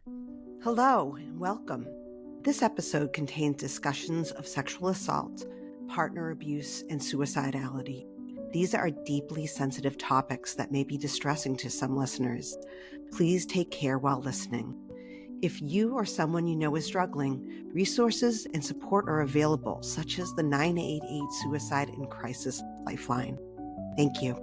Hello and welcome. This episode contains discussions of sexual assault, partner abuse, and suicidality. These are deeply sensitive topics that may be distressing to some listeners. Please take care while listening. If you or someone you know is struggling, resources and support are available, such as the 988 Suicide and Crisis Lifeline. Thank you.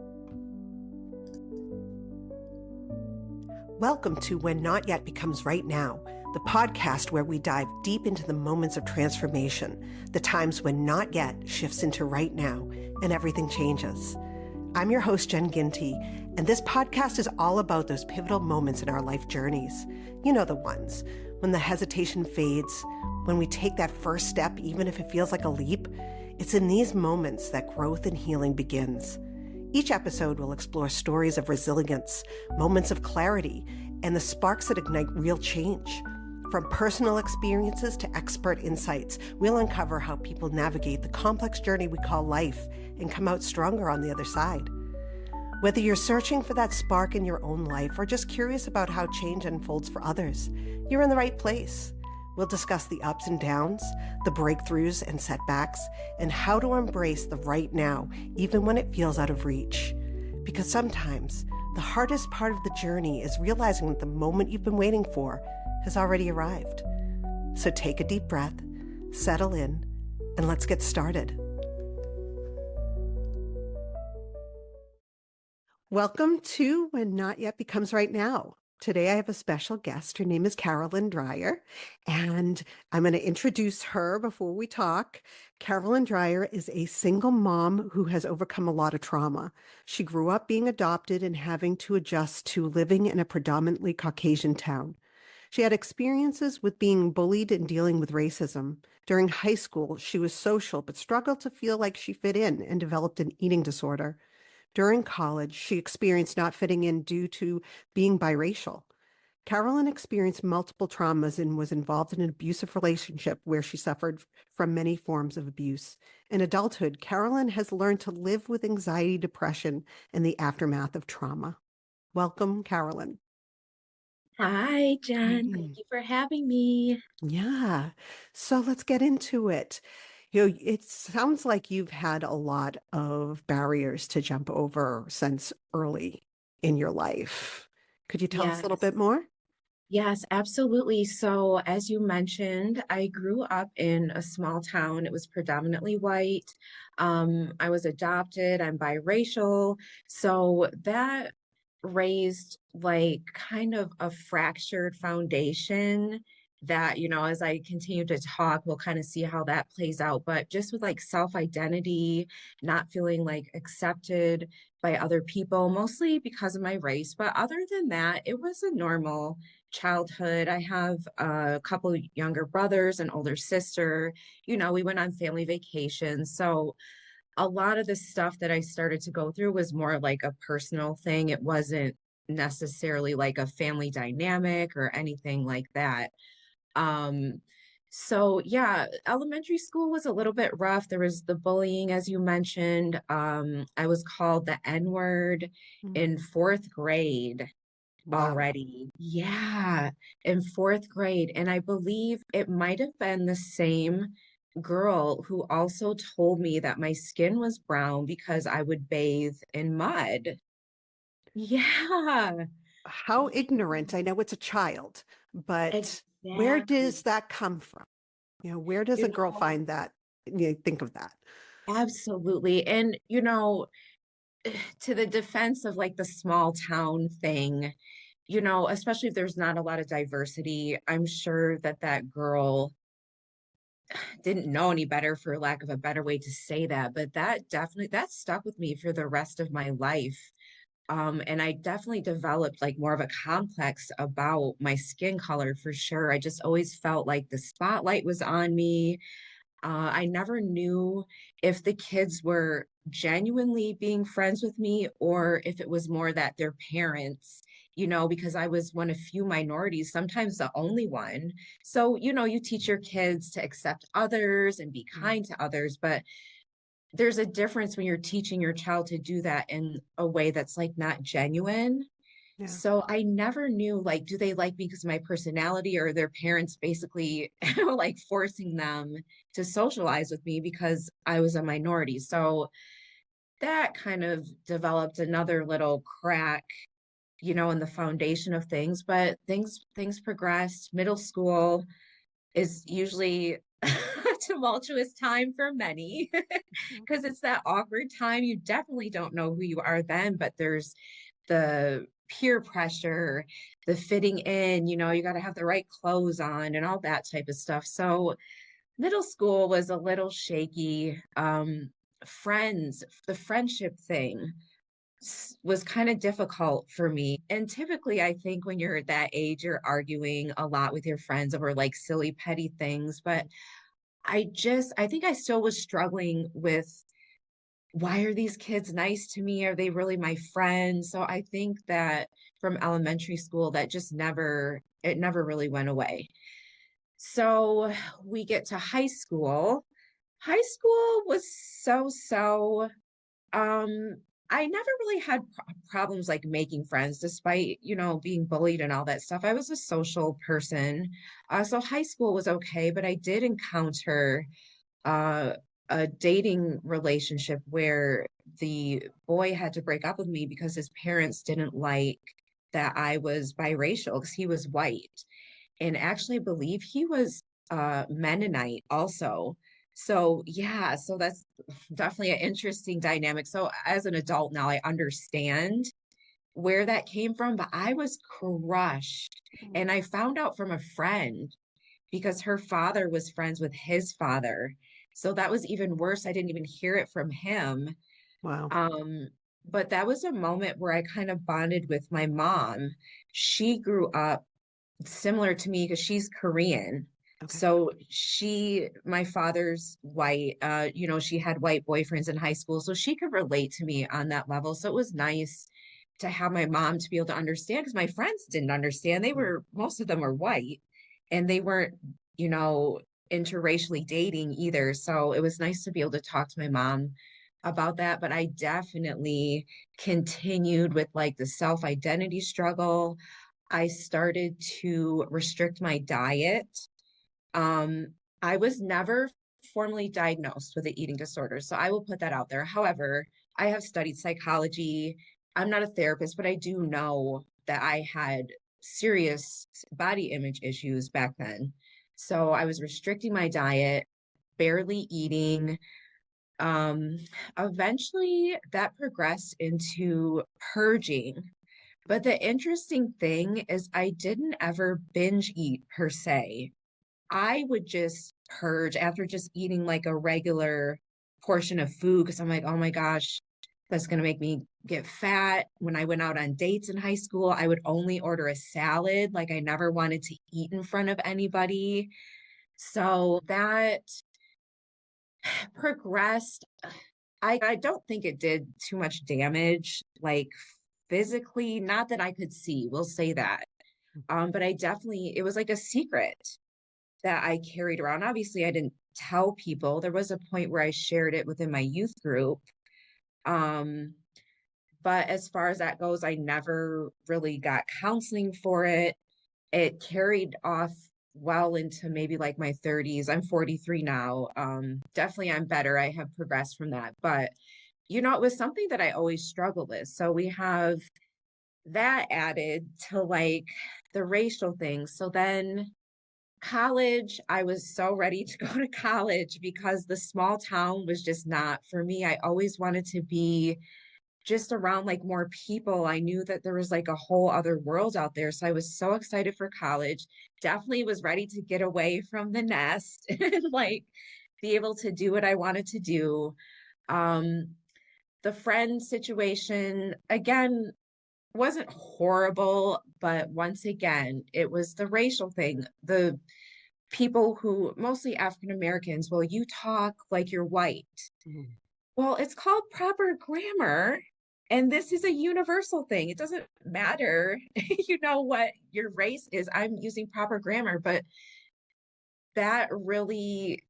Welcome to When Not Yet Becomes Right Now, the podcast where we dive deep into the moments of transformation, the times when not yet shifts into right now, and everything changes. I'm your host, Jen Ginty, and this podcast is all about those pivotal moments in our life journeys. You know the ones, when the hesitation fades, when we take that first step, even if it feels like a leap. It's in these moments that growth and healing begins. Each episode will explore stories of resilience, moments of clarity, and the sparks that ignite real change. From personal experiences to expert insights, we'll uncover how people navigate the complex journey we call life and come out stronger on the other side. Whether you're searching for that spark in your own life or just curious about how change unfolds for others, you're in the right place. We'll discuss the ups and downs, the breakthroughs and setbacks, and how to embrace the right now, even when it feels out of reach. Because sometimes the hardest part of the journey is realizing that the moment you've been waiting for has already arrived. So take a deep breath, settle in, and let's get started. Welcome to When Not Yet Becomes Right Now. Today I have a special guest. Her name is Caralyn Dreyer, and I'm going to introduce her before we talk. Caralyn Dreyer is a single mom who has overcome a lot of trauma. She grew up being adopted and having to adjust to living in a predominantly Caucasian town. She had experiences with being bullied and dealing with racism. During high school, she was social but struggled to feel like she fit in and developed an eating disorder. During college, she experienced not fitting in due to being biracial. Caralyn experienced multiple traumas and was involved in an abusive relationship where she suffered from many forms of abuse. In adulthood, Caralyn has learned to live with anxiety, depression, and the aftermath of trauma. Welcome, Caralyn. Hi, Jen. Thank you for having me. Yeah. So let's get into it. It sounds like you've had a lot of barriers to jump over since early in your life. Could you tell us a little Yes, bit more? yes, absolutely. So, as you mentioned, I grew up in a small town. It was predominantly white. I was adopted. I'm biracial. So that raised like kind of a fractured foundation that, as I continue to talk, we'll kind of see how that plays out. But just with like self-identity, not feeling like accepted by other people, mostly because of my race. But other than that, it was a normal childhood. I have a couple younger brothers, an older sister. We went on family vacations. So a lot of the stuff that I started to go through was more like a personal thing. It wasn't necessarily like a family dynamic or anything like that. Um, so yeah, elementary school was a little bit rough. There was the bullying, as you mentioned. I was called the N-word Mm. in fourth grade Wow. already. Yeah, in fourth grade. And I believe it might have been the same girl who also told me that my skin was brown because I would bathe in mud. Yeah, How ignorant. I know it's a child, but where does exactly. that come from? Where does You a girl know, find that? Think of that. absolutely. And, to the defense of like the small town thing, especially if there's not a lot of diversity, I'm sure that that girl didn't know any better, for lack of a better way to say that, but that stuck with me for the rest of my life. And I definitely developed like more of a complex about my skin color for sure. I just always felt like the spotlight was on me. I never knew if the kids were genuinely being friends with me or if it was more that their parents, because I was one of few minorities, sometimes the only one. So, you teach your kids to accept others and be Mm. kind to others, but there's a difference when you're teaching your child to do that in a way that's like not genuine. Yeah. So I never knew, like, do they like me because of my personality, or their parents basically like forcing them to socialize with me because I was a minority. So that kind of developed another little crack, in the foundation of things. But things progressed. Middle school is usually a tumultuous time for many Mhm. because it's that awkward time. You definitely don't know who you are then, but there's the peer pressure, the fitting in, you got to have the right clothes on and all that type of stuff. So middle school was a little shaky. Friends, the friendship thing was kind of difficult for me. And typically, I think when you're at that age, you're arguing a lot with your friends over like silly, petty things. But I think I still was struggling with, why are these kids nice to me? Are they really my friends? So I think that from elementary school, that just it never really went away. So we get to high school. High school was so so. Um, I never really had problems like making friends, despite, being bullied and all that stuff. I was a social person. So high school was okay, but I did encounter uh, a dating relationship where the boy had to break up with me because his parents didn't like that I was biracial because he was white. And actually, I believe he was Mennonite also. So, yeah, so that's definitely an interesting dynamic. So, as an adult now, I understand where that came from, but I was crushed. Mhm. And I found out from a friend because her father was friends with his father. So that was even worse. I didn't even hear it from him. Wow. Um, but that was a moment where I kind of bonded with my mom. She grew up similar to me because she's Korean. Okay. So my father's white, she had white boyfriends in high school. So she could relate to me on that level. So it was nice to have my mom to be able to understand because my friends didn't understand. Mm. Most of them were white and they weren't, you know, interracially dating either. So it was nice to be able to talk to my mom about that. But I definitely continued with like the self identity struggle. I started to restrict my diet. Um, I was never formally diagnosed with an eating disorder, so I will put that out there. However, I have studied psychology. I'm not a therapist, but I do know that I had serious body image issues back then. So I was restricting my diet, barely eating. Um, Eventually that progressed into purging, but the interesting thing is, I didn't ever binge eat per se. I would just purge after just eating like a regular portion of food because I'm like, oh my gosh, that's going to make me get fat. When I went out on dates in high school, I would only order a salad. Like I never wanted to eat in front of anybody. So that progressed. I don't think it did too much damage, like physically, not that I could see, we'll say that. But it was like a secret that I carried around. Obviously, I didn't tell people. There was a point where I shared it within my youth group. Um, but as far as that goes, I never really got counseling for it. It carried off well into maybe like my 30s. I'm 43 now. Definitely I'm better. I have progressed from that. But it was something that I always struggled with. So we have that added to like the racial thing. So then college, I was so ready to go to college because the small town was just not for me. I always wanted to be just around like more people. I knew that there was like a whole other world out there. So I was so excited for college. Definitely was ready to get away from the nest and like be able to do what I wanted to do. Um, the friend situation, again, wasn't horrible, but once again, it was the racial thing. The people who, mostly African Americans, well, you talk like you're white. Mhm. Well, it's called proper grammar. And this is a universal thing. It doesn't matter, what your race is. I'm using proper grammar, but that really,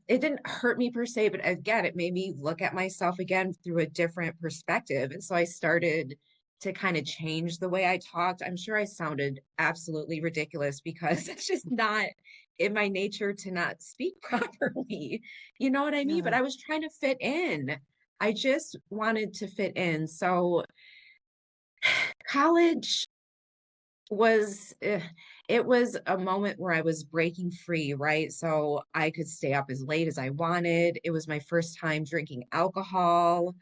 it didn't hurt me per se, but again, it made me look at myself again through a different perspective. And so I started to kind of change the way I talked. I'm sure I sounded absolutely ridiculous because it's just not in my nature to not speak properly. You know what I mean? But Yeah. I was trying to fit in. I just wanted to fit in. So college was it was a moment where I was breaking free, right? So I could stay up as late as I wanted. It was my first time drinking alcohol.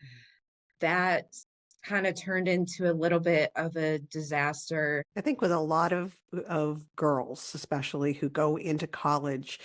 That kind of turned into a little bit of a disaster. I think with a lot of girls, especially who go into college,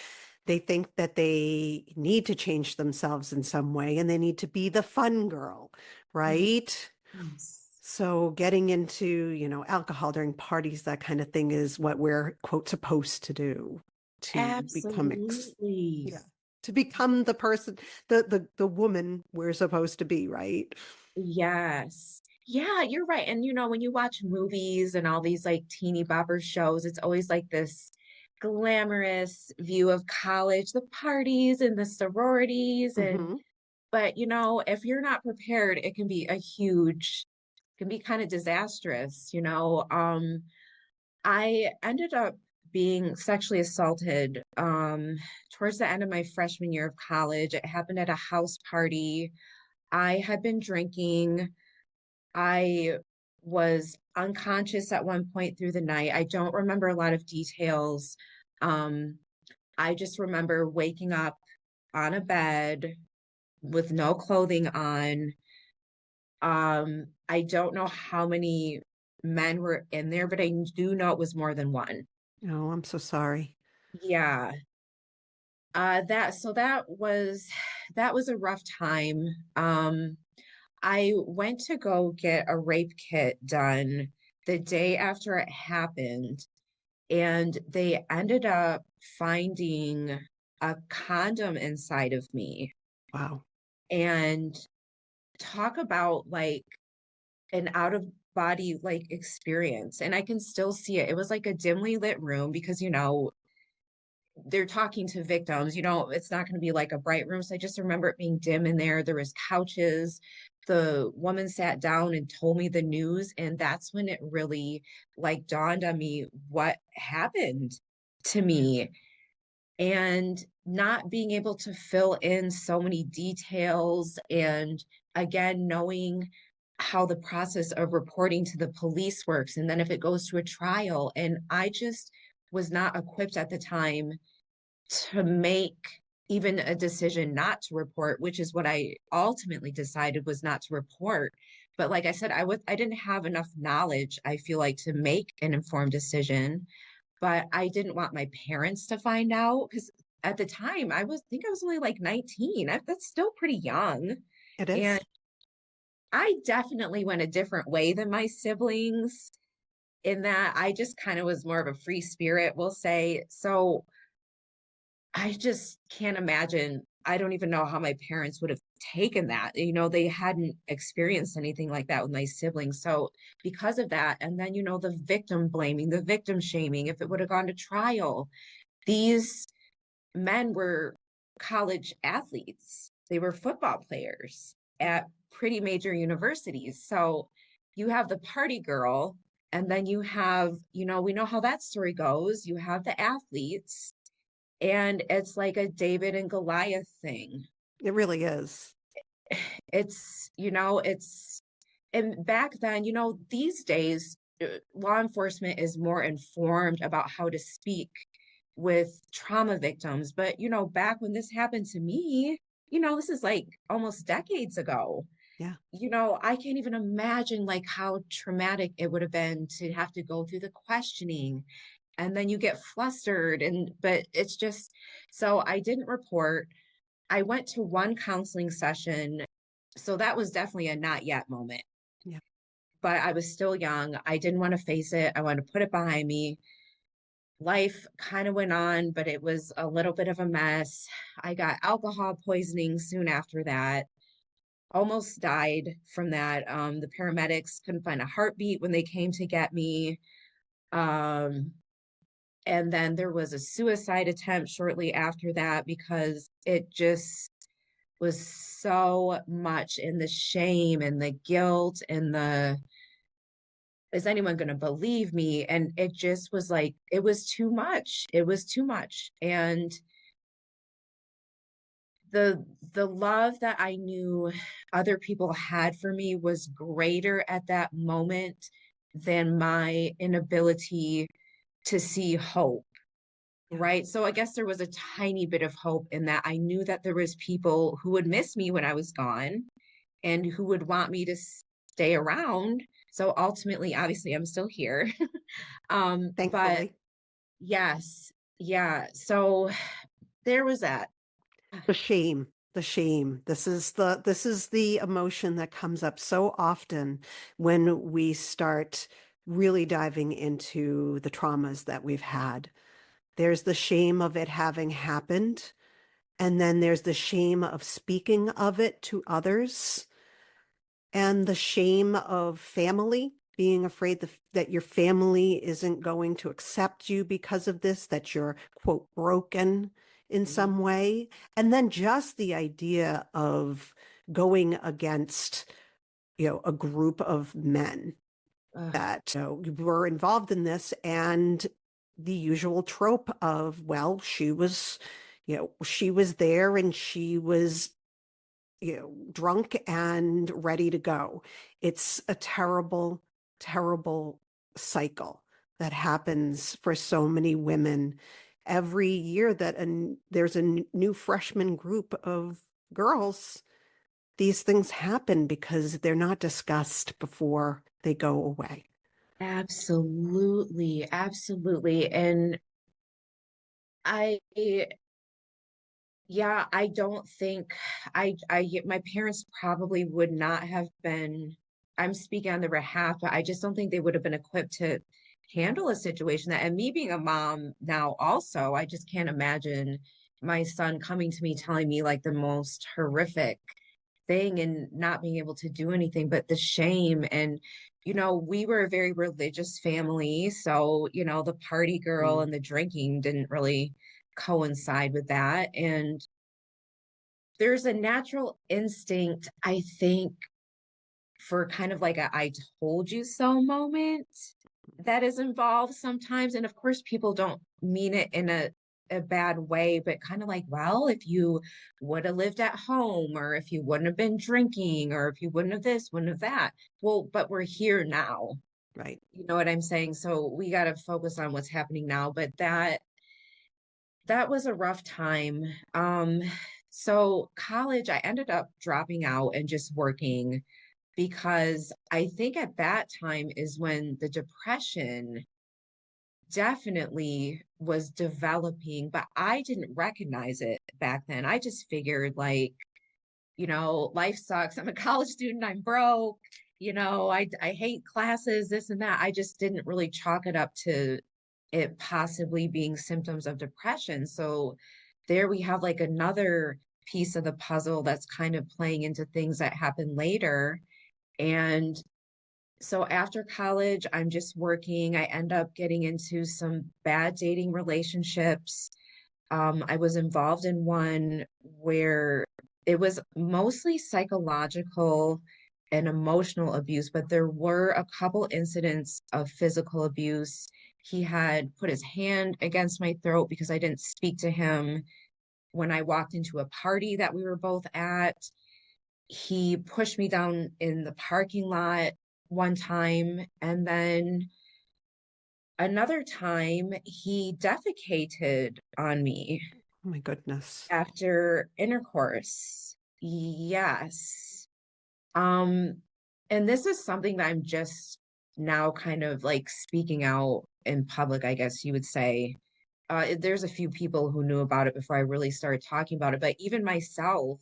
they think that they need to change themselves in some way and they need to be the fun girl, right? Yes. So getting into, alcohol during parties, that kind of thing is what we're, quote, supposed to do to become Absolutely. yeah, to become the person, the woman we're supposed to be, right? Yes. Yeah, you're right. And when you watch movies and all these like teeny bopper shows, it's always like this glamorous view of college, the parties and the sororities and Hmm. but if you're not prepared, it can be can be kind of disastrous. I ended up being sexually assaulted towards the end of my freshman year of college. It happened at a house party. I had been drinking. I was unconscious at one point through the night. I don't remember a lot of details. Um, I just remember waking up on a bed with no clothing on. I don't know how many men were in there, but I do know it was more than one. Oh, I'm so sorry. Yeah. That was a rough time. I went to go get a rape kit done the day after it happened, and they ended up finding a condom inside of me. Wow. And talk about like an out of body like experience. And I can still see it. It was like a dimly lit room because they're talking to victims. It's not going to be like a bright room. So I just remember it being dim in there. There was couches. The woman sat down and told me the news. And that's when it really like dawned on me what happened to Yeah. me and not being able to fill in so many details. And again, knowing how the process of reporting to the police works. And then if it goes to a trial, and I just was not equipped at the time to make even a decision not to report, which is what I ultimately decided was not to report. But like I said, I didn't have enough knowledge, I feel like, to make an informed decision. But I didn't want my parents to find out because at the time think I was only like 19. That's still pretty young. It And is. I definitely went a different way than my siblings in that I just kind of was more of a free spirit, we'll say. So I just can't imagine. I don't even know how my parents would have taken that. They hadn't experienced anything like that with my siblings. So, because of that, and then, the victim blaming, the victim shaming, if it would have gone to trial, these men were college athletes, they were football players at pretty major universities. So, you have the party girl, and then you have, we know how that story goes. You have the athletes and it's like a David and Goliath thing. It really is. It's and back then, these days, law enforcement is more informed about how to speak with trauma victims. But, back when this happened to me, this is like almost decades ago. Yeah. I can't even imagine like how traumatic it would have been to have to go through the questioning and then you get flustered but it's just so I didn't report. I went to one counseling session, so that was definitely a not yet moment, Yeah. but I was still young. I didn't want to face it. I wanted to put it behind me. Life kind of went on, but it was a little bit of a mess. I got alcohol poisoning soon after that, almost died from that. The paramedics couldn't find a heartbeat when they came to get me. um And then there was a suicide attempt shortly after that because it just was so much in the shame and the guilt and is anyone going to believe me? And it just was like, it was too much. It was too much. And the love that I knew other people had for me was greater at that moment than my inability to see hope. Yeah. Right. So I guess there was a tiny bit of hope in that I knew that there was people who would miss me when I was gone and who would want me to stay around. So ultimately, obviously, I'm still here. But Thankfully. yes, yeah. So there was that. The shame, the shame. This is the emotion that comes up so often when we start really diving into the traumas that we've had. There's the shame of it having happened, and then there's the shame of speaking of it to others, and the shame of family, being afraid that your family isn't going to accept you because of this, that you're, quote, broken in some Mhm. way. And then just the idea of going against, a group of men Ugh, that, were involved in this, and the usual trope of, well, she was there and she was drunk and ready to go. It's a terrible, terrible cycle that happens for so many women every year that there's a new freshman group of girls. These things happen because they're not discussed before they go away. absolutely, absolutely. And I yeah, I don't think my parents probably would not have been, I'm speaking on their behalf, but I just don't think they would have been equipped to handle a situation that, and me being a mom now also, I just can't imagine my son coming to me telling me like the most horrific thing and not being able to do anything, but the shame. And we were a very religious family, so the party girl Mm, and the drinking didn't really coincide with that. And there's a natural instinct, I think, for kind of like a I told you so moment that is involved sometimes. And of course, people don't mean it in a bad way, but kind of like, well, if you would have lived at home, or if you wouldn't have been drinking, or if you wouldn't have this, wouldn't have that. Well, but we're here now. right. You know what I'm saying? So we got to focus on what's happening now. But that was a rough time. So college, I ended up dropping out and just working because I think at that time is when the depression definitely was developing, but I didn't recognize it back then. I just figured like, life sucks. I'm a college student, I'm broke, I hate classes, this and that. I just didn't really chalk it up to it possibly being symptoms of depression. So there we have like another piece of the puzzle that's kind of playing into things that happen later. And so after college, I'm just working. I end up getting into some bad dating relationships. I was involved in one where it was mostly psychological and emotional abuse, but there were a couple incidents of physical abuse. He had put his hand against my throat because I didn't speak to him when I walked into a party that we were both at. He pushed me down in the parking lot one time, and then another time he defecated on me Oh my goodness. after intercourse. Yes. Um, and this is something that I'm just now kind of like speaking out in public, I guess you would say. There's a few people who knew about it before I really started talking about it, but even myself,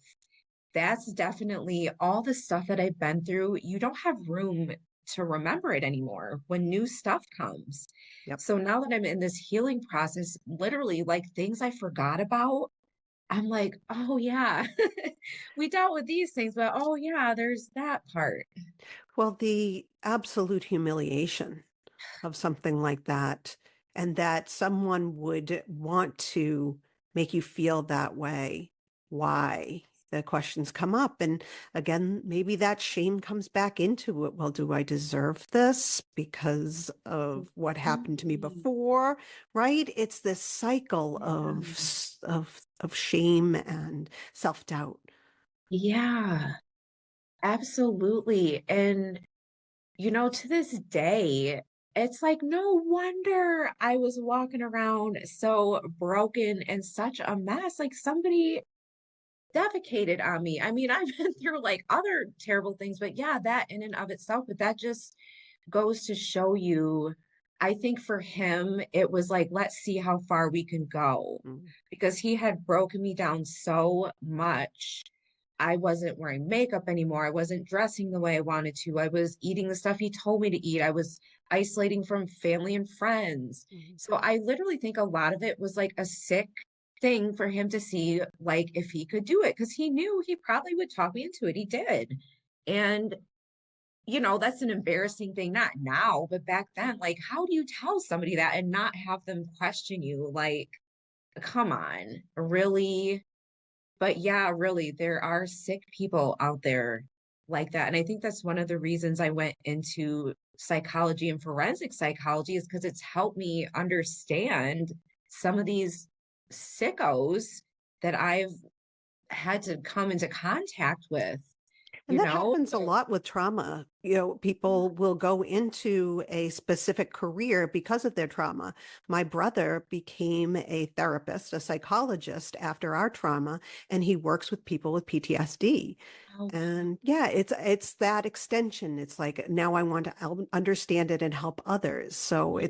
that's definitely all the stuff that I've been through. You don't have room to remember it anymore when new stuff comes. Yep. So now that I'm in this healing process, literally like things I forgot about, I'm like, oh yeah, we dealt with these things, but oh yeah, there's that part. Well, the absolute humiliation of something like that, and that someone would want to make you feel that way. Why? the questions come up. And again, maybe that shame comes back into it. Well, do I deserve this because of what happened to me Absolutely. before? Right? It's this cycle Yeah. of shame and self-doubt. Yeah, absolutely. And, to this day, it's like, no wonder I was walking around so broken and such a mess. Like somebody defecated on me. I mean, I've been through like other terrible things, but yeah, that in and of itself, but that just goes to show you, I think for him, it was like, let's see how far we can go Mm. because he had broken me down so much. I wasn't wearing makeup anymore. I wasn't dressing the way I wanted to. I was eating the stuff he told me to eat. I was isolating from family and friends. Mm. So I literally think a lot of it was like a sick thing for him to see, like if he could do it, because he knew he probably would talk me into it. He did. And that's an embarrassing thing, not now, but back then. Like, how do you tell somebody that and not have them question you? Like, come on, really? But yeah, really, there are sick people out there like that. And I think that's one of the reasons I went into psychology and forensic psychology is because it's helped me understand some of these sickos that I've had to come into contact with, And you that know? happens a So, lot with trauma. People will go into a specific career because of their trauma. My brother became a therapist, a psychologist after our trauma, and he works with people with PTSD. oh, And yeah, it's that extension. It's like now I want to understand it and help others. So yeah.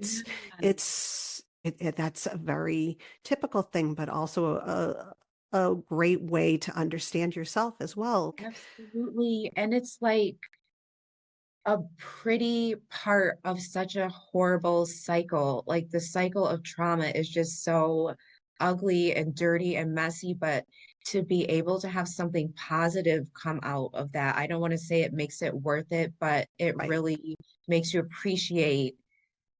that's a very typical thing, but also a great way to understand yourself as well. Absolutely. And it's like a pretty part of such a horrible cycle. Like the cycle of trauma is just so ugly and dirty and messy, but to be able to have something positive come out of that, I don't want to say it makes it worth it, but it Right. really makes you appreciate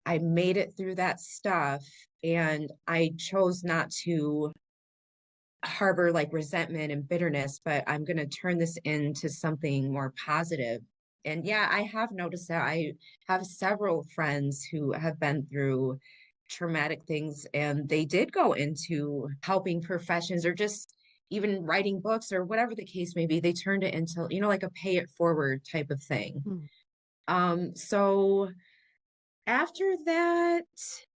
I made it through that stuff and I chose not to harbor like resentment and bitterness, but I'm going to turn this into something more positive. And yeah, I have noticed that I have several friends who have been through traumatic things and they did go into helping professions or just even writing books or whatever the case may be. They turned it into, like a pay it forward type of thing. Mm. So after that,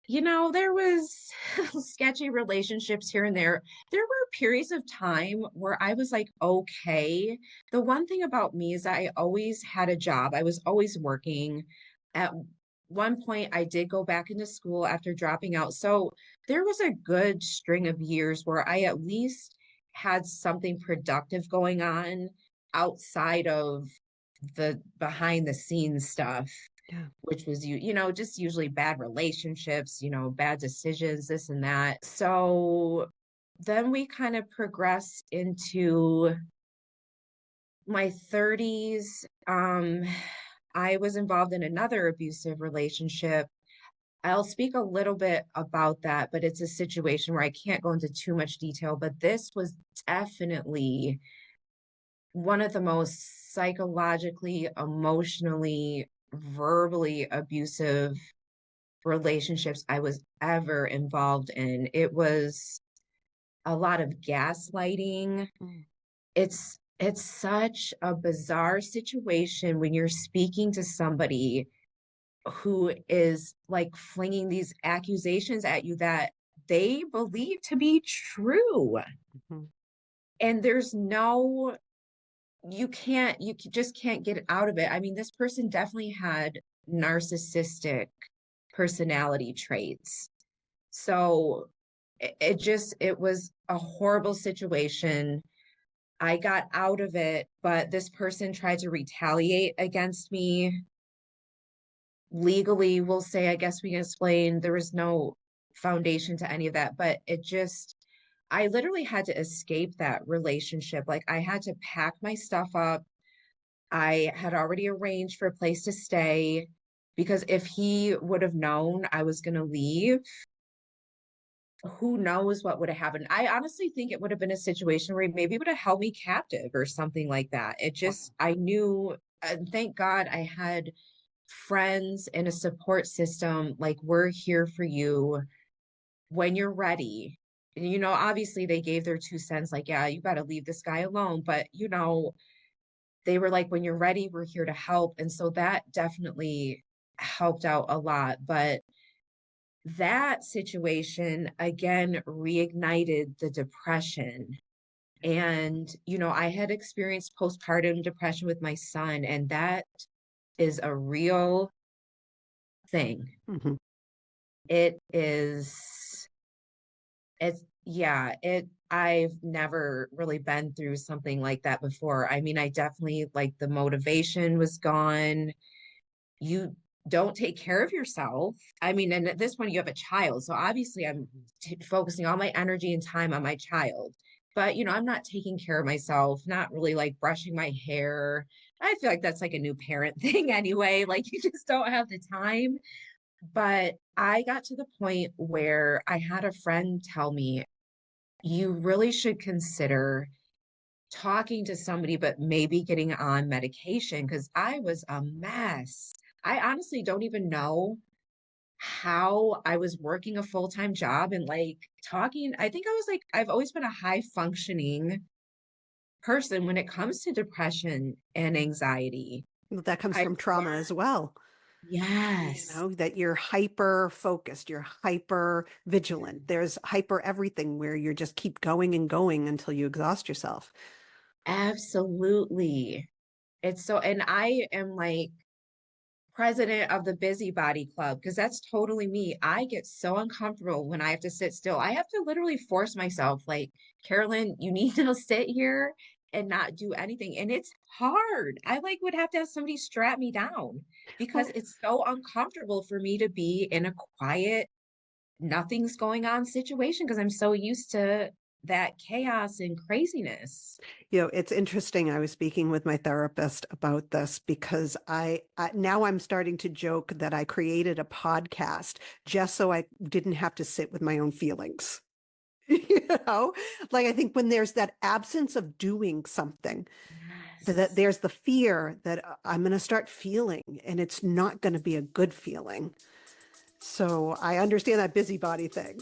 there was sketchy relationships here and there. There were periods of time where I was like, okay. The one thing about me is that I always had a job. I was always working. At one point, I did go back into school after dropping out. So there was a good string of years where I at least had something productive going on outside of the behind the scenes stuff, Yeah. which was just usually bad relationships, bad decisions, this and that. So then we kind of progressed into my 30s. I was involved in another abusive relationship. I'll speak a little bit about that, but it's a situation where I can't go into too much detail. But this was definitely one of the most psychologically, emotionally, verbally abusive relationships I was ever involved in. It was a lot of gaslighting. Mm. It's such a bizarre situation when you're speaking to somebody who is like flinging these accusations at you that they believe to be true. Mhm. And there's no just can't get out of it. I mean, this person definitely had narcissistic personality traits. So it was a horrible situation. I got out of it, but this person tried to retaliate against me legally. We'll say, I guess we can explain there was no foundation to any of that, but I literally had to escape that relationship. Like I had to pack my stuff up. I had already arranged for a place to stay because if he would have known I was going to leave, who knows what would have happened. I honestly think it would have been a situation where maybe it would have held me captive or something like that. It just, I knew, and thank God I had friends and a support system. Like, we're here for you when you're ready. And, obviously they gave their 2 cents, like, yeah, you got to leave this guy alone. But, they were like, when you're ready, we're here to help. And so that definitely helped out a lot. But that situation again reignited the depression. And, I had experienced postpartum depression with my son, and that is a real thing. Mhm. It is, I've never really been through something like that before. I mean, I definitely like the motivation was gone. You don't take care of yourself. I mean, and at this point you have a child. So obviously I'm focusing all my energy and time on my child. But, I'm not taking care of myself, not really like brushing my hair. I feel like that's like a new parent thing anyway. Like, you just don't have the time. But I got to the point where I had a friend tell me, you really should consider talking to somebody, but maybe getting on medication, because I was a mess. I honestly don't even know how I was working a full-time job and like talking. I think I was like, I've always been a high functioning person when it comes to depression and anxiety. That comes I from trauma as learned, well. yes, That you're hyper focused, you're hyper vigilant. There's hyper everything where you just keep going and going until you exhaust yourself. absolutely. It's so, and I am like, president of the busybody club, because that's totally me. I get so uncomfortable when I have to sit still. I have to literally force myself, like, Caralyn, you need to sit here and not do anything. And it's hard. I like would have to have somebody strap me down because Well, it's so uncomfortable for me to be in a quiet, nothing's going on situation because I'm so used to that chaos and craziness. it's interesting. I was speaking with my therapist about this because now I'm starting to joke that I created a podcast just so I didn't have to sit with my own feelings. You know, like I think when there's that absence of doing something, that Yes. there's the fear that I'm going to start feeling and it's not going to be a good feeling. So I understand that busybody thing.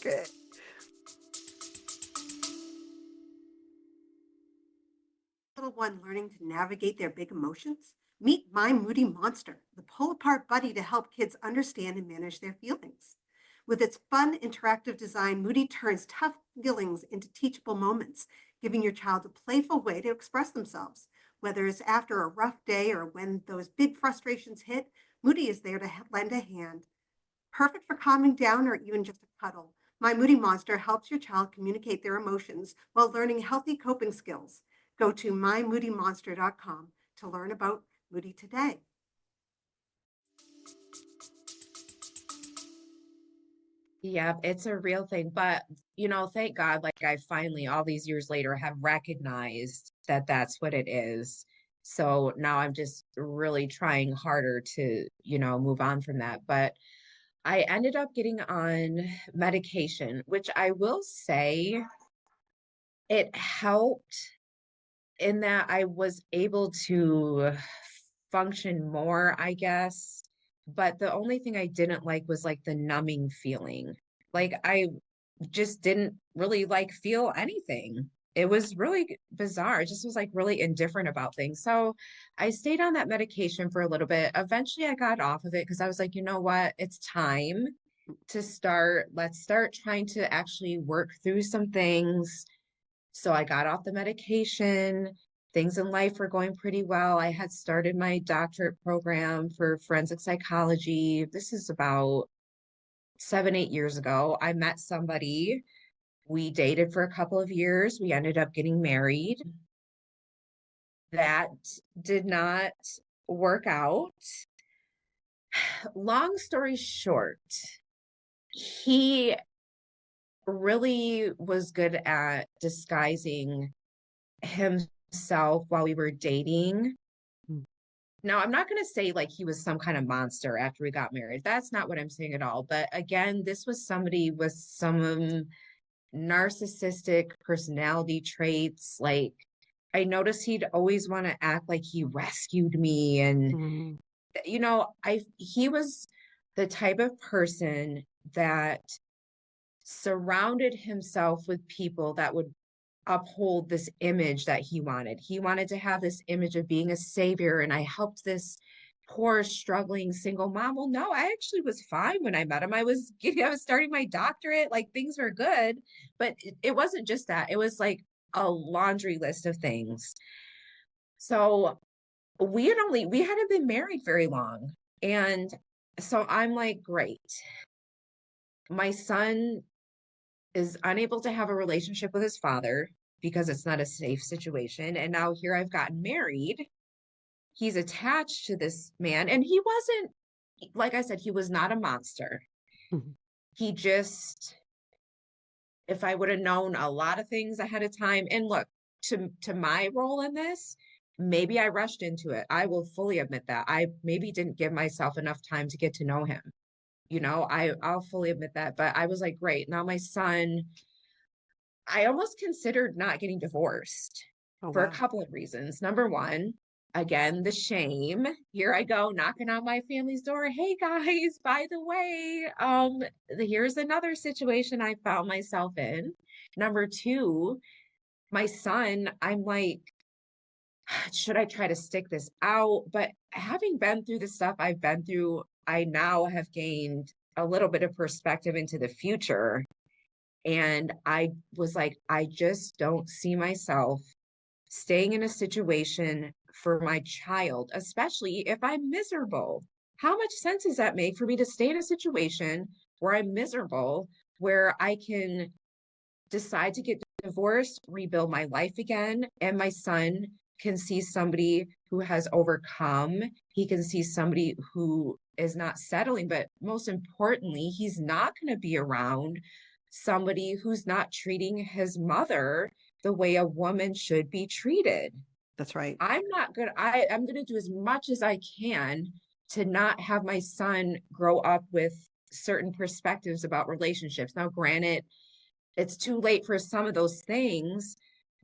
Little one learning to navigate their big emotions? Meet My Moody Monster, the pull apart buddy to help kids understand and manage their feelings. With its fun, interactive design, Moody turns tough feelings into teachable moments, giving your child a playful way to express themselves. Whether it's after a rough day or when those big frustrations hit, Moody is there to lend a hand. Perfect for calming down or even just a cuddle. My Moody Monster helps your child communicate their emotions while learning healthy coping skills. Go to mymoodymonster.com to learn about Moody today. Yeah, it's a real thing. But, thank God, like I finally, all these years later, have recognized that that's what it is. So now I'm just really trying harder to, move on from that. But I ended up getting on medication, which I will say it helped in that I was able to function more, I guess. But the only thing I didn't like was like the numbing feeling. Like, I just didn't really like feel anything. It was really bizarre. I just was like really indifferent about things. So I stayed on that medication for a little bit. Eventually I got off of it because I was like, you know what? It's time to let's start trying to actually work through some things. So I got off the medication. Things in life were going pretty well. I had started my doctorate program for forensic psychology. This is about 7, 8 years ago. I met somebody. We dated for a couple of years. We ended up getting married. That did not work out. Long story short, he really was good at disguising himself while we were dating. Now, I'm not going to say like he was some kind of monster after we got married. That's not what I'm saying at all. But again, this was somebody with some narcissistic personality traits. Like, I noticed he'd always want to act like he rescued me. And, Mm, he was the type of person that surrounded himself with people that would uphold this image that he wanted. He wanted to have this image of being a savior, and I helped this poor, struggling single mom. Well, no, I actually was fine when I met him. I was starting my doctorate, like things were good, but it wasn't just that. It was like a laundry list of things. So we hadn't been married very long. And so I'm like, great. My son is unable to have a relationship with his father because it's not a safe situation. And now here I've gotten married. He's attached to this man. And he wasn't, like I said, he was not a monster. mhm. He just, if I would have known a lot of things ahead of time, and look, to my role in this, maybe I rushed into it. I will fully admit that. I maybe didn't give myself enough time to get to know him. I'll fully admit that. But I was like, great. Now my son, I almost considered not getting divorced Oh, for a wow. couple of reasons. Number one, again, the shame. Here I go knocking on my family's door. Hey guys, by the way, here's another situation I found myself in. Number two, my son, I'm like, should I try to stick this out? But having been through the stuff I've been through, I now have gained a little bit of perspective into the future. And I was like, I just don't see myself staying in a situation for my child, especially if I'm miserable. How much sense does that make for me to stay in a situation where I'm miserable, where I can decide to get divorced, rebuild my life again, and my son can see somebody who has overcome. He can see somebody who is not settling, but most importantly, he's not going to be around somebody who's not treating his mother the way a woman should be treated. That's right. I'm gonna do as much as I can to not have my son grow up with certain perspectives about relationships. Now, granted, it's too late for some of those things,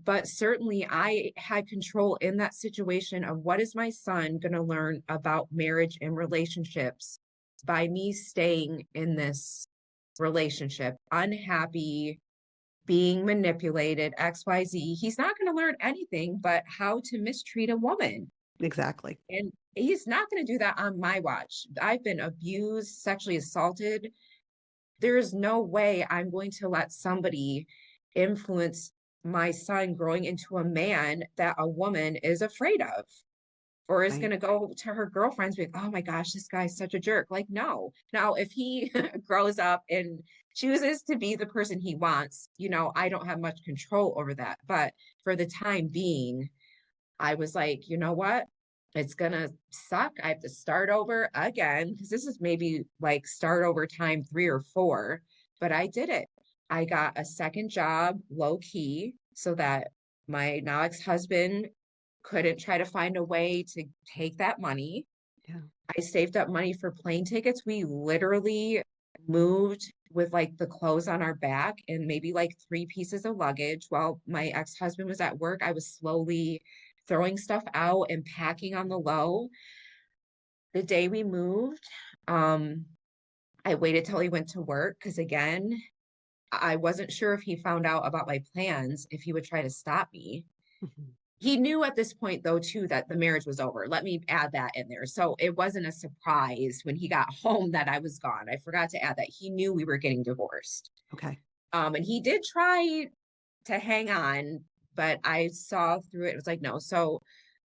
but certainly I had control in that situation of what is my son going to learn about marriage and relationships by me staying in this relationship, unhappy, being manipulated, XYZ. He's not going to learn anything but how to mistreat a woman. Exactly. And he's not going to do that on my watch. I've been abused, sexually assaulted. There is no way I'm going to let somebody influence my son growing into a man that a woman is afraid of, or is going Right. to go to her girlfriends and be like, oh my gosh, this guy's such a jerk. Like, no. Now, if he grows up and chooses to be the person he wants, I don't have much control over that. But for the time being, I was like, you know what? It's gonna suck. I have to start over again because this is maybe like start over time 3 or 4, but I did it. I got a second job low key so that my now ex-husband couldn't try to find a way to take that money. Yeah. I saved up money for plane tickets. We literally moved with like the clothes on our back and maybe like 3 pieces of luggage while my ex-husband was at work. I was slowly throwing stuff out and packing on the low. The day we moved, um, I waited till he went to work because again, I wasn't sure if he found out about my plans, if he would try to stop me. Mhm. He knew at this point though too that the marriage was over. Let me add that in there. So it wasn't a surprise when he got home that I was gone. I forgot to add that he knew we were getting divorced. Okay. And he did try to hang on, but I saw through it. It was like, no. So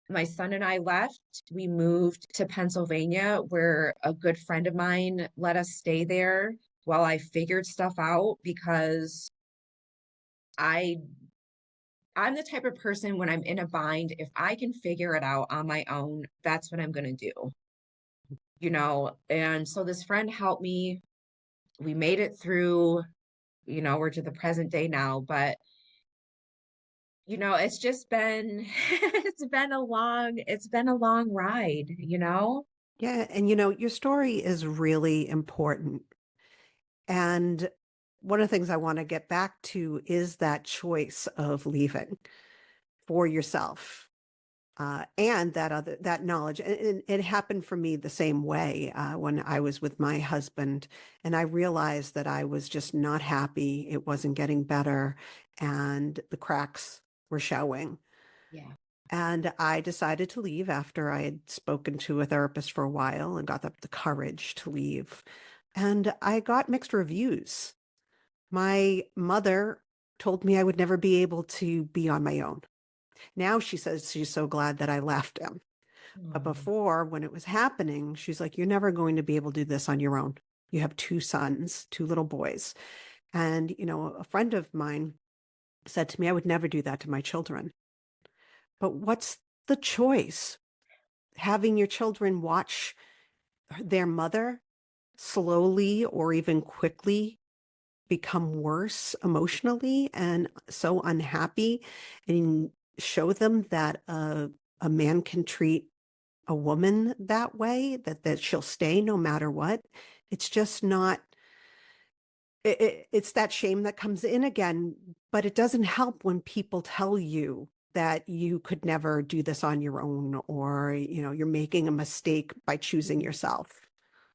my son and I left. We moved to Pennsylvania, where a good friend of mine let us stay there while I figured stuff out because I I'm the type of person when I'm in a bind, if I can figure it out on my own, that's what I'm going to do. And so this friend helped me. We made it through, we're to the present day now, but it's just been it's been a long ride. Yeah. And your story is really important. And one of the things I want to get back to is that choice of leaving for yourself. And that knowledge, and it happened for me the same way when I was with my husband, and I realized that I was just not happy. It wasn't getting better, and the cracks were showing. Yeah. And I decided to leave after I had spoken to a therapist for a while and got up the courage to leave. And I got mixed reviews. My mother told me I would never be able to be on my own. Now she says she's so glad that I left him. But Oh, before, when it was happening, she's like, you're never going to be able to do this on your own. You have two sons, two little boys. And, a friend of mine said to me, I would never do that to my children. But what's the choice? Having your children watch their mother slowly or even quickly become worse emotionally and so unhappy, and show them that a man can treat a woman that way, that she'll stay no matter what. It's just not, it's that shame that comes in again, but it doesn't help when people tell you that you could never do this on your own, or, you're making a mistake by choosing yourself.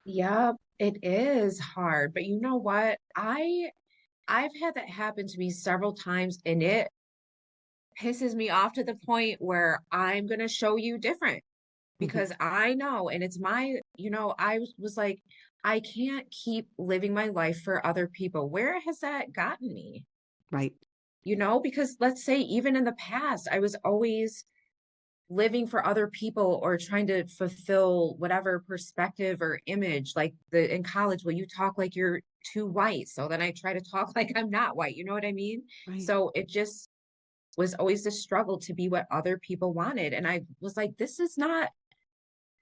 yeah, it is hard, but you know what? I've had that happen to me several times, and it pisses me off to the point where I'm gonna show you different Mhm. because I know, and it's my, I was like, I can't keep living my life for other people. Where has that gotten me? Right. Because let's say even in the past, I was always living for other people or trying to fulfill whatever perspective or image. Like the in college, well, you talk like you're too white. So then I try to talk like I'm not white. You know what I mean? Right. So it just was always the struggle to be what other people wanted. And I was like, this is not,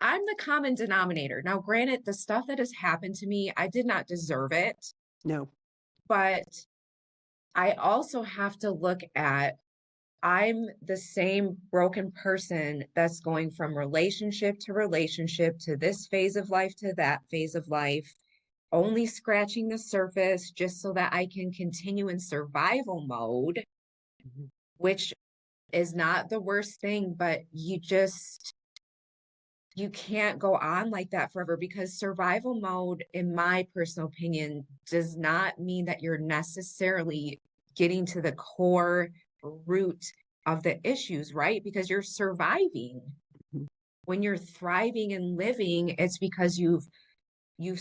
I'm the common denominator. Now, granted, the stuff that has happened to me, I did not deserve it, No. but I also have to look at I'm the same broken person that's going from relationship to this phase of life to that phase of life, only scratching the surface just so that I can continue in survival mode, Mhm. which is not the worst thing, but you can't go on like that forever because survival mode, in my personal opinion, does not mean that you're necessarily getting to the core root of the issues, right? Because you're surviving. Mhm. When you're thriving and living, it's because you've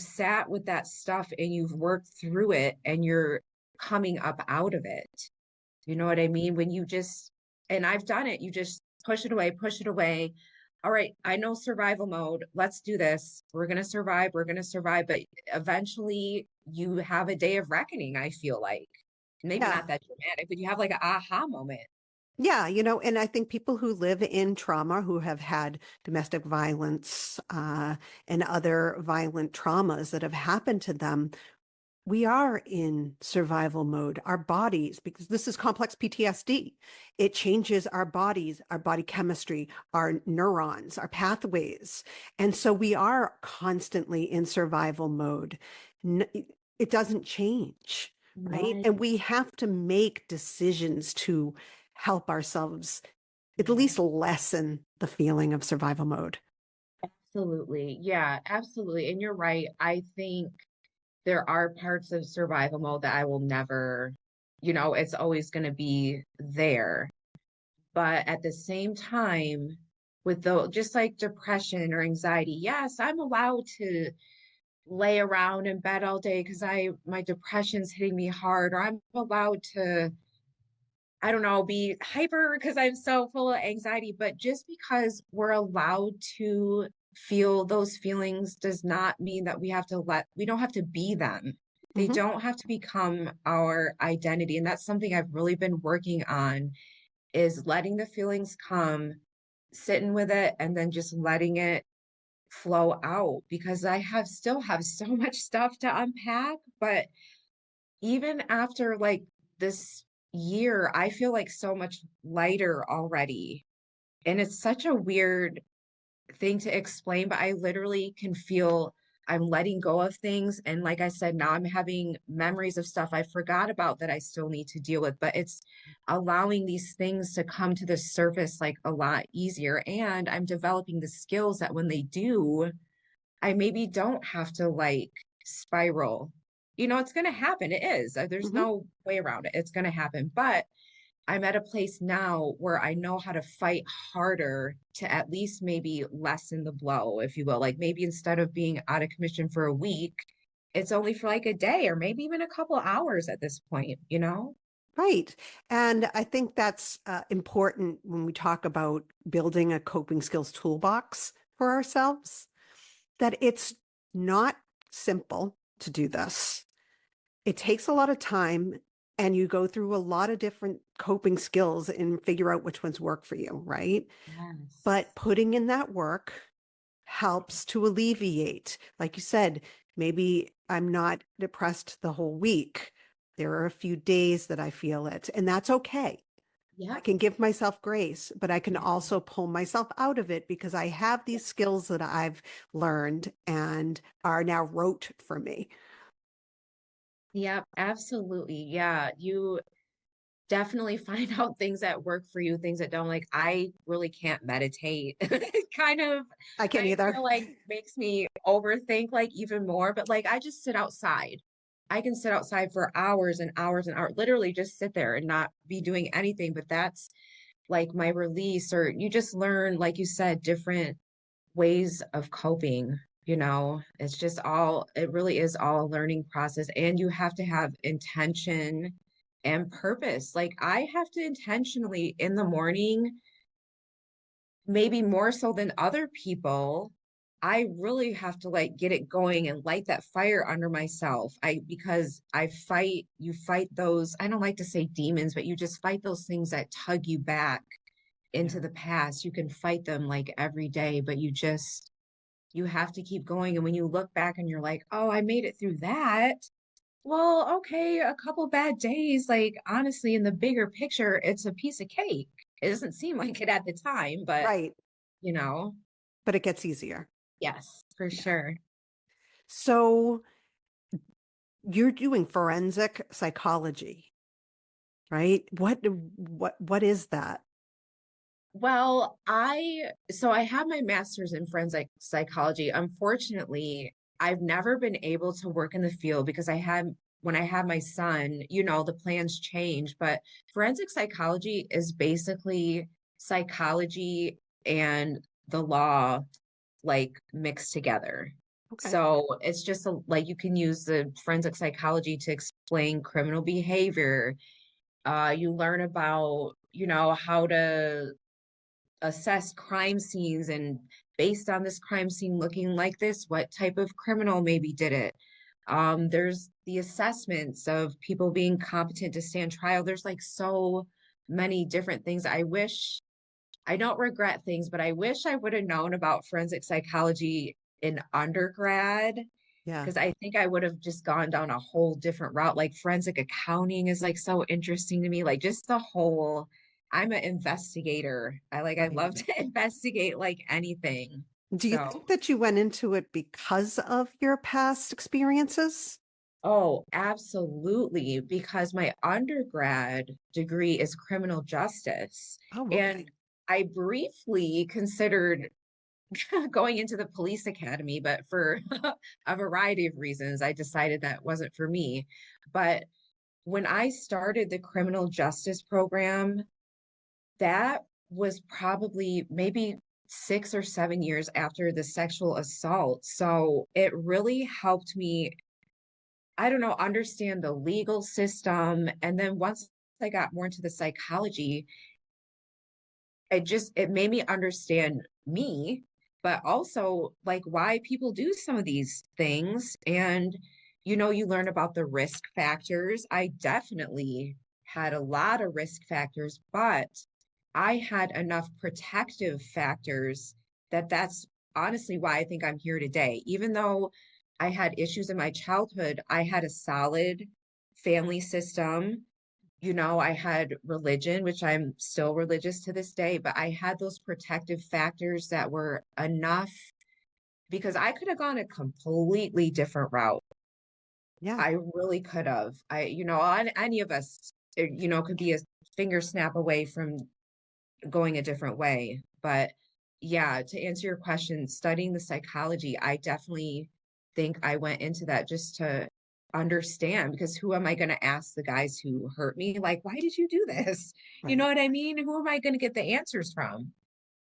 sat with that stuff and you've worked through it and you're coming up out of it. You know what I mean? When you just, and I've done it, you just push it away, push it away. All right, I know survival mode. Let's do this. We're going to survive. We're going to survive. But eventually you have a day of reckoning, I feel like. Maybe Yeah. not that dramatic, but you have like an aha moment. Yeah, and I think people who live in trauma, who have had domestic violence and other violent traumas that have happened to them, we are in survival mode. Our bodies, because this is complex PTSD, it changes our bodies, our body chemistry, our neurons, our pathways. And so we are constantly in survival mode. It doesn't change, right? Right. And we have to make decisions to help ourselves at Yeah, least lessen the feeling of survival mode. absolutely. Yeah, absolutely. And you're right. I think there are parts of survival mode that I will never, it's always going to be there. But at the same time, with the just like depression or anxiety, yes, I'm allowed to lay around in bed all day because my depression's hitting me hard, or I'm allowed to, I don't know, be hyper because I'm so full of anxiety. But just because we're allowed to feel those feelings does not mean that we don't have to be them. They Hmm. don't have to become our identity. And that's something I've really been working on is letting the feelings come, sitting with it, and then just letting it flow out because I have still have so much stuff to unpack. But even after like this year, I feel like so much lighter already. And it's such a weird thing to explain, but I literally can feel I'm letting go of things. And like I said, now I'm having memories of stuff I forgot about that I still need to deal with. But it's allowing these things to come to the surface like a lot easier. And I'm developing the skills that when they do, I maybe don't have to like spiral. It's going to happen. It is. There's Hmm. no way around it. It's going to happen. But I'm at a place now where I know how to fight harder to at least maybe lessen the blow, if you will. Like maybe instead of being out of commission for a week, it's only for like a day or maybe even a couple hours at this point? Right. And I think that's important when we talk about building a coping skills toolbox for ourselves, that it's not simple to do this. It takes a lot of time and you go through a lot of different coping skills and figure out which ones work for you, right? Yes. But putting in that work helps to alleviate. Like you said, maybe I'm not depressed the whole week. There are a few days that I feel it, and that's okay. I Yep. can give myself grace, but I can Yeah. also pull myself out of it because I have these skills that I've learned and are now rote for me. Yep. Absolutely. Yeah. You definitely find out things that work for you, things that don't. Like, I really can't meditate. It kind of, I can't I either. feel like makes me overthink like even more, but like I just sit outside. I can sit outside for hours and hours and hours, literally just sit there and not be doing anything. But that's like my release, or you just learn, like you said, different ways of coping. It's just all, it really is all a learning process. And you have to have intention and purpose. Like I have to intentionally in the morning, maybe more so than other people, I really have to like get it going and light that fire under myself. Because you fight those, I don't like to say demons, but you just fight those things that tug you back into Yeah. the past. You can fight them like every day, but you have to keep going. And when you look back and you're like, oh, I made it through that. Well, okay, a couple bad days, like honestly, in the bigger picture, it's a piece of cake. It doesn't seem like it at the time, but Right. you know, But it gets easier. yes, for Yeah. sure. So you're doing forensic psychology, right? What is that? Well, I have my master's in forensic psychology. Unfortunately, I've never been able to work in the field because when I had my son, the plans changed, but forensic psychology is basically psychology and the law like mixed together. Okay. So it's just like you can use the forensic psychology to explain criminal behavior. You learn about, how to assess crime scenes, and based on this crime scene looking like this, what type of criminal maybe did it. There's the assessments of people being competent to stand trial. There's like so many different things. I don't regret things, but I wish I would have known about forensic psychology in undergrad, Yeah. because I think I would have just gone down a whole different route. Like forensic accounting is like so interesting to me. Like just the whole, I'm an investigator. I Right. love to investigate like anything. Do you So, think that you went into it because of your past experiences? oh, absolutely. Because my undergrad degree is criminal justice. Oh, And okay. I briefly considered going into the police academy, but for a variety of reasons, I decided that wasn't for me. But when I started the criminal justice program, that was probably maybe 6 or 7 years after the sexual assault. So it really helped me, I don't know, understand the legal system. And then once I got more into the psychology, it made me understand me, but also like why people do some of these things. And you learn about the risk factors. I definitely had a lot of risk factors, but I had enough protective factors that's honestly why I think I'm here today. Even though I had issues in my childhood, I had a solid family system. I had religion, which I'm still religious to this day, but I had those protective factors that were enough because I could have gone a completely different route. Yeah. I really could have. Any of us, could be a finger snap away from going a different way. But yeah, to answer your question, studying the psychology, I definitely think I went into that just to understand, because who am I going to ask the guys who hurt me? Like, why did you do this? You know Right. what I mean? Who am I going to get the answers from?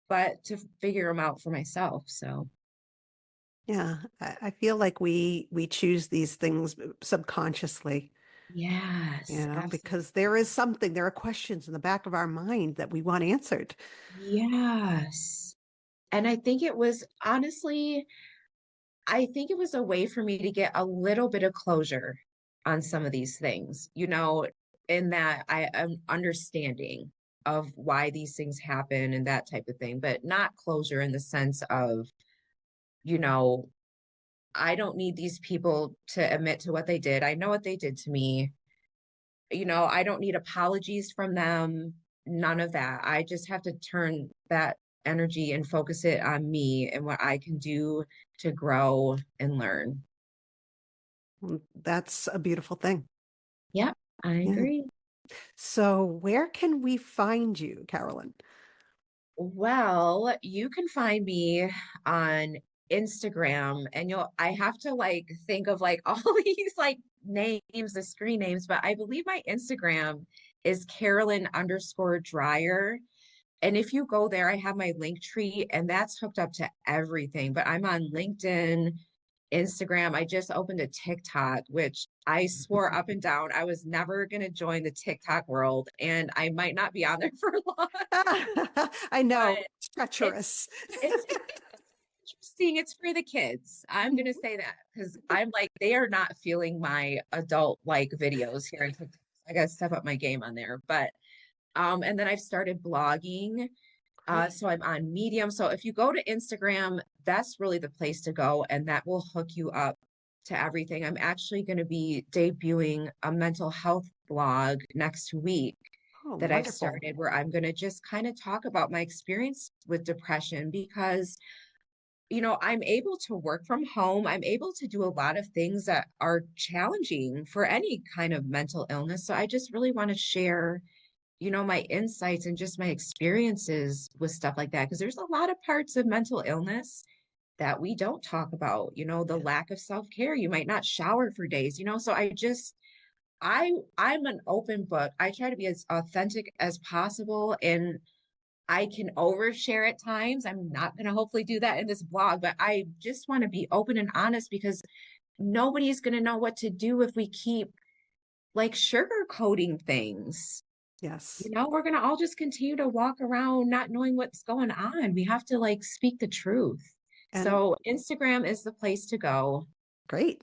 But to figure them out for myself. So, Yeah. I feel like we choose these things subconsciously, yes, because absolutely. there are questions in the back of our mind that we want answered. Yes. And I think it was honestly, I think it was a way for me to get a little bit of closure on some of these things, in that I am understanding of why these things happen and that type of thing, but not closure in the sense of, you know, I don't need these people to admit to what they did. I know what they did to me. I don't need apologies from them. None of that. I just have to turn that energy and focus it on me and what I can do to grow and learn. That's a beautiful thing. Yep, I Yeah. agree. So where can we find you, Carolyn? Well, you can find me on Instagram, and I have to like think of like all these like names, the screen names, but I believe my Instagram is Caralyn_Dreyer. And if you go there, I have my link tree, and that's hooked up to everything. But I'm on LinkedIn, Instagram. I just opened a TikTok, which I swore up and down I was never going to join the TikTok world. And I might not be on there for long, I know, but it's it's, treacherous. it's interesting. It's for the kids. I'm going to say that because I'm like, they are not feeling my adult like videos here in TikTok. I got to step up my game on there. But, and then I've started blogging. Great. So I'm on Medium. So if you go to Instagram, that's really the place to go, and that will hook you up to everything. I'm actually going to be debuting a mental health blog next week Oh, that I've wonderful. started, where I'm going to just kind of talk about my experience with depression, because I'm able to work from home. I'm able to do a lot of things that are challenging for any kind of mental illness. So I just really want to share my insights and just my experiences with stuff like that. Because there's a lot of parts of mental illness that we don't talk about, the Yeah. lack of self-care. You might not shower for days, so I'm an open book. I try to be as authentic as possible, and I can overshare at times. I'm not going to hopefully do that in this blog, but I just want to be open and honest, because nobody's going to know what to do if we keep like sugarcoating things. Yes. We're going to all just continue to walk around not knowing what's going on. We have to like speak the truth. And So Instagram is the place to go. great.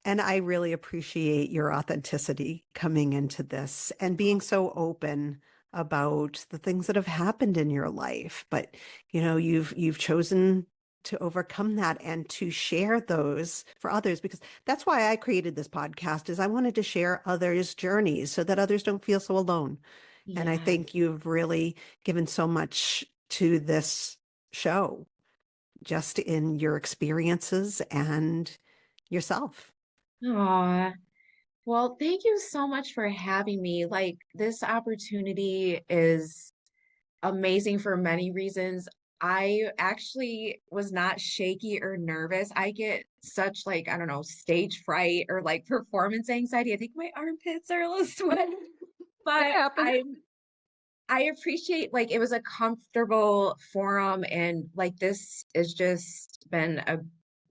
And I really appreciate your authenticity coming into this and being so open about the things that have happened in your life. But, you've chosen to overcome that and to share those for others, because that's why I created this podcast, is I wanted to share others' journeys so that others don't feel so alone. And I Yeah. think you've really given so much to this show, just in your experiences and yourself. Aw. Well, thank you so much for having me. Like, this opportunity is amazing for many reasons. I actually was not shaky or nervous. I get such like, I don't know, stage fright or like performance anxiety. I think my armpits are a little sweaty, It but happens. I appreciate like it was a comfortable forum, and like this has just been a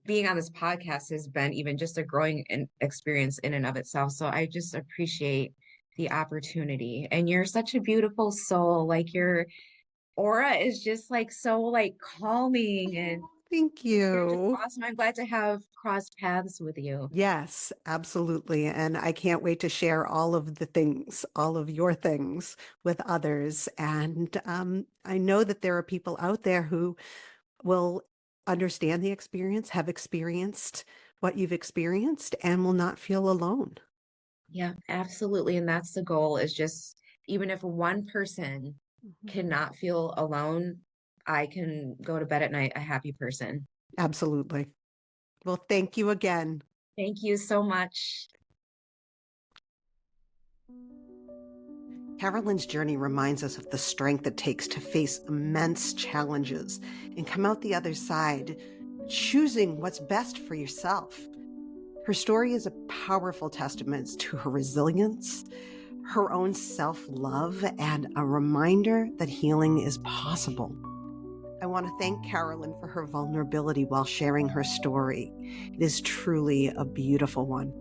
being on this podcast has been even just a growing experience in and of itself. So I just appreciate the opportunity. And you're such a beautiful soul. Like your aura is just like so like calming, and Oh, thank you're just you. awesome. I'm glad to have crossed paths with you. Yes, absolutely. And I can't wait to share all of the things, all of your things with others. And I know that there are people out there who will understand the experience, have experienced what you've experienced, and will not feel alone. Yeah, absolutely. And that's the goal, is just even if one person Mhm. cannot feel alone, I can go to bed at night a happy person. Absolutely. Well, thank you again. Thank you so much. Caralyn's journey reminds us of the strength it takes to face immense challenges and come out the other side, choosing what's best for yourself. Her story is a powerful testament to her resilience, her own self-love, and a reminder that healing is possible. I want to thank Caralyn for her vulnerability while sharing her story. It is truly a beautiful one.